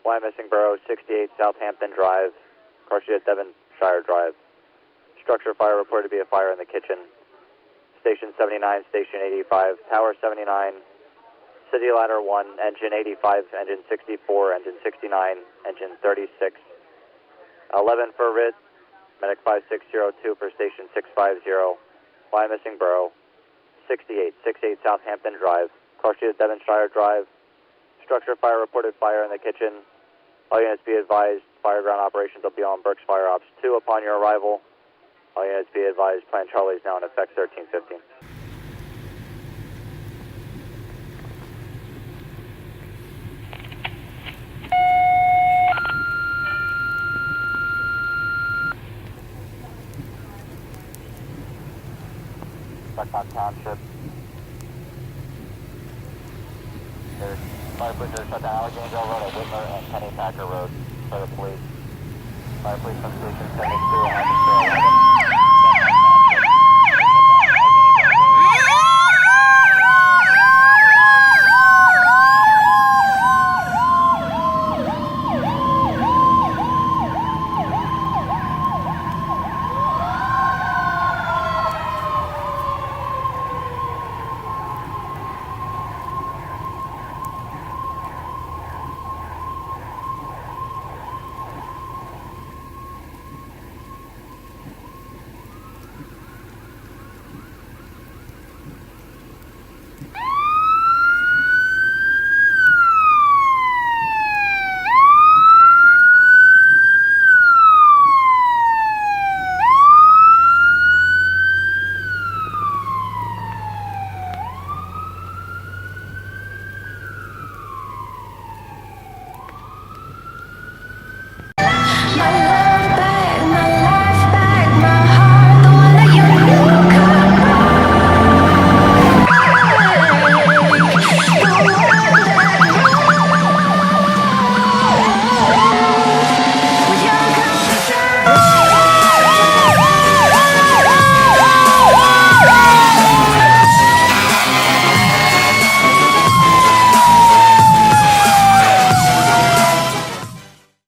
Y missing Borough, 68 Southampton Drive, car sheet at Devonshire Drive. Structure fire reported to be a fire in the kitchen. Station 79, Station 85, Tower 79, City Ladder 1, Engine 85, Engine 64, Engine 69, Engine 36. 11 for RIT, Medic 5602 for Station 650, Y missing Borough, 68 Southampton Drive, car sheet at Devonshire Drive. Structure fire reported fire in the kitchen. All units be advised, fire ground operations will be on Berks Fire Ops 2 upon your arrival. All units be advised, Plan Charlie is now in effect 1315. Berks Township. There's fire police are shut down Alexandria Road at Whitmer and Penny Packer Road for the police. Fire police from Station 72 and 11.